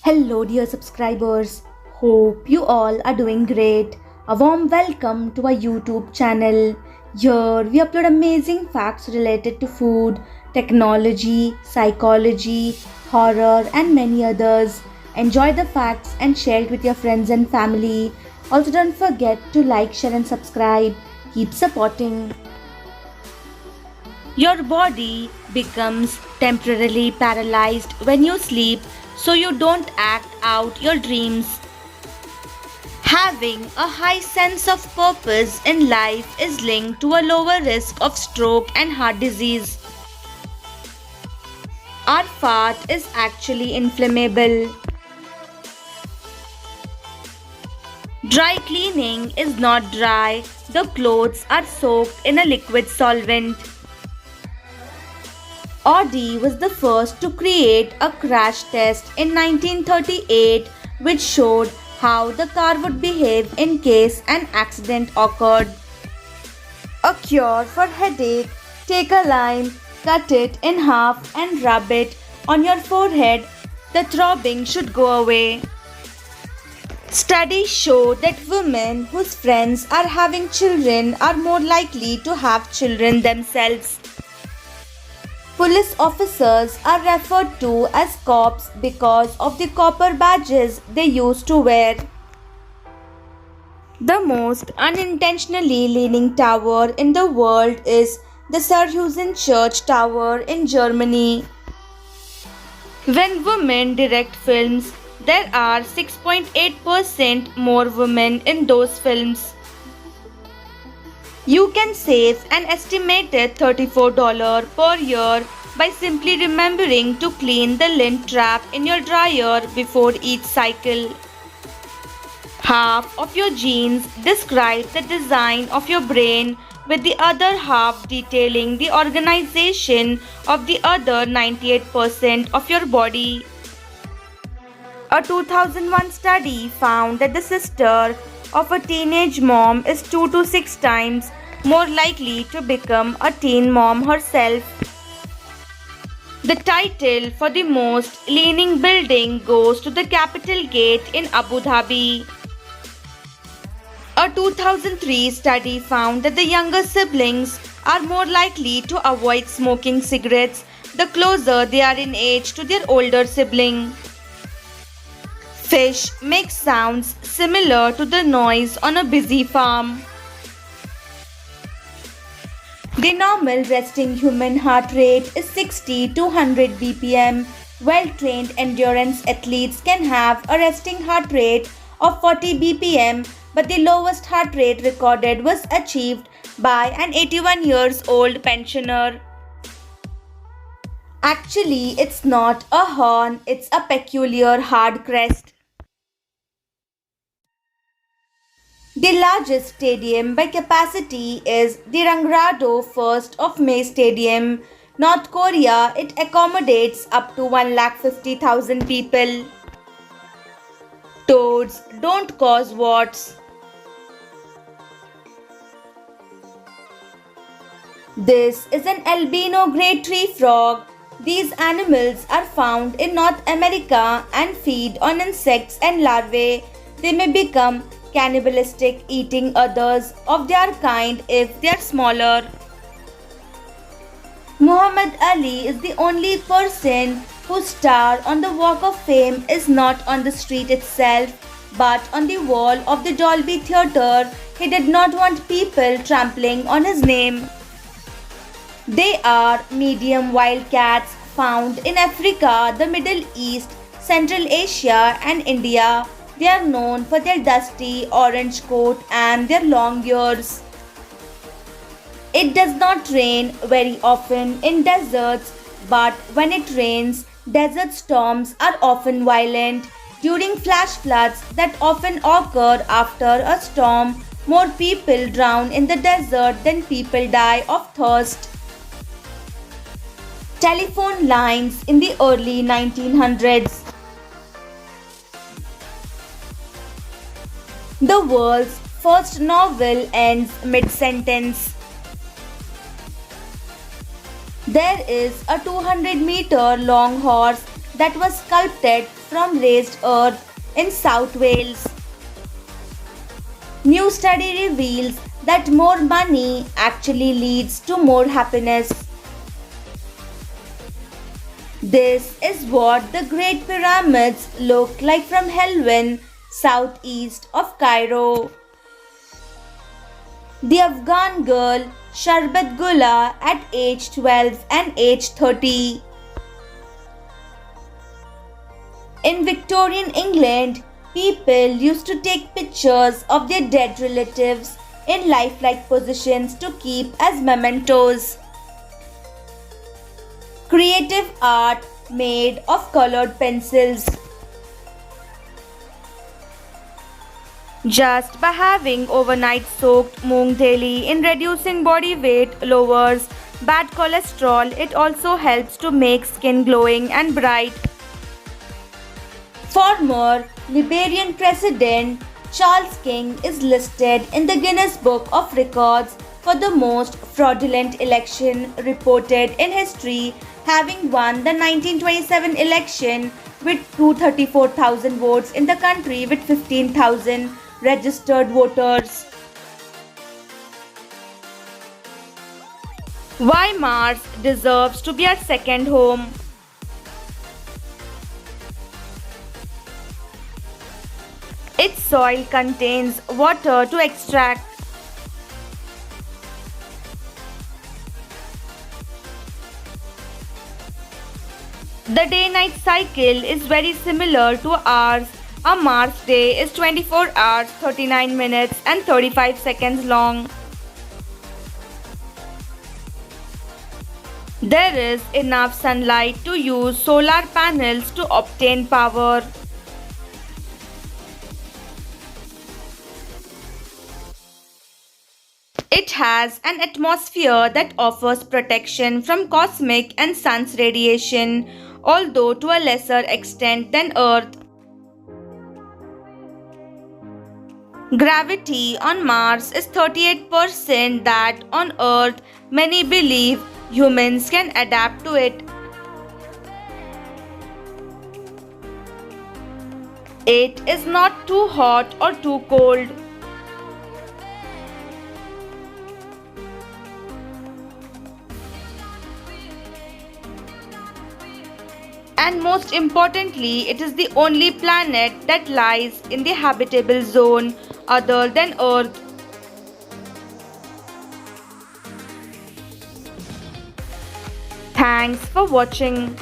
Hello, dear subscribers. Hope you all are doing great. A warm welcome to our YouTube channel. Here we upload amazing facts related to food, technology, psychology, horror, and many others. Enjoy the facts and share it with your friends and family. Also, don't forget to like, share, and subscribe. Keep supporting. Your body becomes temporarily paralyzed when you sleep, so you don't act out your dreams. Having a high sense of purpose in life is linked to a lower risk of stroke and heart disease. Our fart is actually inflammable. Dry cleaning is not dry, the clothes are soaked in a liquid solvent. Audi was the first to create a crash test in 1938 which showed how the car would behave in case an accident occurred. A cure for headache: take a lime, cut it in half and rub it on your forehead. The throbbing should go away. Studies show that women whose friends are having children are more likely to have children themselves. Police officers are referred to as cops because of the copper badges they used to wear. The most unintentionally leaning tower in the world is the Sarajusen Church Tower in Germany. When women direct films, there are 6.8% more women in those films. You can save an estimated $34 per year by simply remembering to clean the lint trap in your dryer before each cycle. Half of your genes describe the design of your brain, with the other half detailing the organization of the other 98% of your body. A 2001 study found that the sister of a teenage mom is 2 to 6 times more likely to become a teen mom herself. The title for the most leaning building goes to the Capital Gate in Abu Dhabi. A 2003 study found that the younger siblings are more likely to avoid smoking cigarettes the closer they are in age to their older sibling. Fish make sounds similar to the noise on a busy farm. The normal resting human heart rate is 60 to 100 bpm. Well-trained endurance athletes can have a resting heart rate of 40 bpm, but the lowest heart rate recorded was achieved by an 81 years old pensioner. Actually, it's not a horn, it's a peculiar hard crest. The largest stadium by capacity is the Rangrado 1st of May Stadium, North Korea. It accommodates up to 150,000 people. Toads don't cause warts. This is an albino grey tree frog. These animals are found in North America and feed on insects and larvae. They may become cannibalistic, eating others of their kind if they are smaller. Muhammad Ali is the only person whose star on the Walk of Fame is not on the street itself, but on the wall of the Dolby Theatre. He did not want people trampling on his name. They are medium wild cats found in Africa, the Middle East, Central Asia, and India. They are known for their dusty orange coat and their long ears. It does not rain very often in deserts, but when it rains, desert storms are often violent. During flash floods that often occur after a storm, more people drown in the desert than people die of thirst. Telephone lines in the early 1900s. The world's first novel ends mid-sentence. There is a 200-meter long horse that was sculpted from raised earth in South Wales. New study reveals that more money actually leads to more happiness. This is what the Great Pyramids look like from Helwan, southeast of Cairo. The Afghan girl Sharbat Gula at age 12 and age 30. In Victorian England, people used to take pictures of their dead relatives in lifelike positions to keep as mementos. Creative art made of colored pencils. Just by having overnight soaked moong daily in reducing body weight lowers bad cholesterol. It also helps to make skin glowing and bright. Former Liberian President Charles King is listed in the Guinness Book of Records for the most fraudulent election reported in history, having won the 1927 election with 234,000 votes in the country with 15,000 registered voters. Why Mars deserves to be our second home. Its soil contains water to extract. The day-night cycle is very similar to ours. A Mars day is 24 hours, 39 minutes and 35 seconds long. There is enough sunlight to use solar panels to obtain power. It has an atmosphere that offers protection from cosmic and sun's radiation, although to a lesser extent than Earth. Gravity on Mars is 38% that on Earth. Many believe humans can adapt to it. It is not too hot or too cold. And most importantly, it is the only planet that lies in the habitable zone other than Earth. Thanks for watching.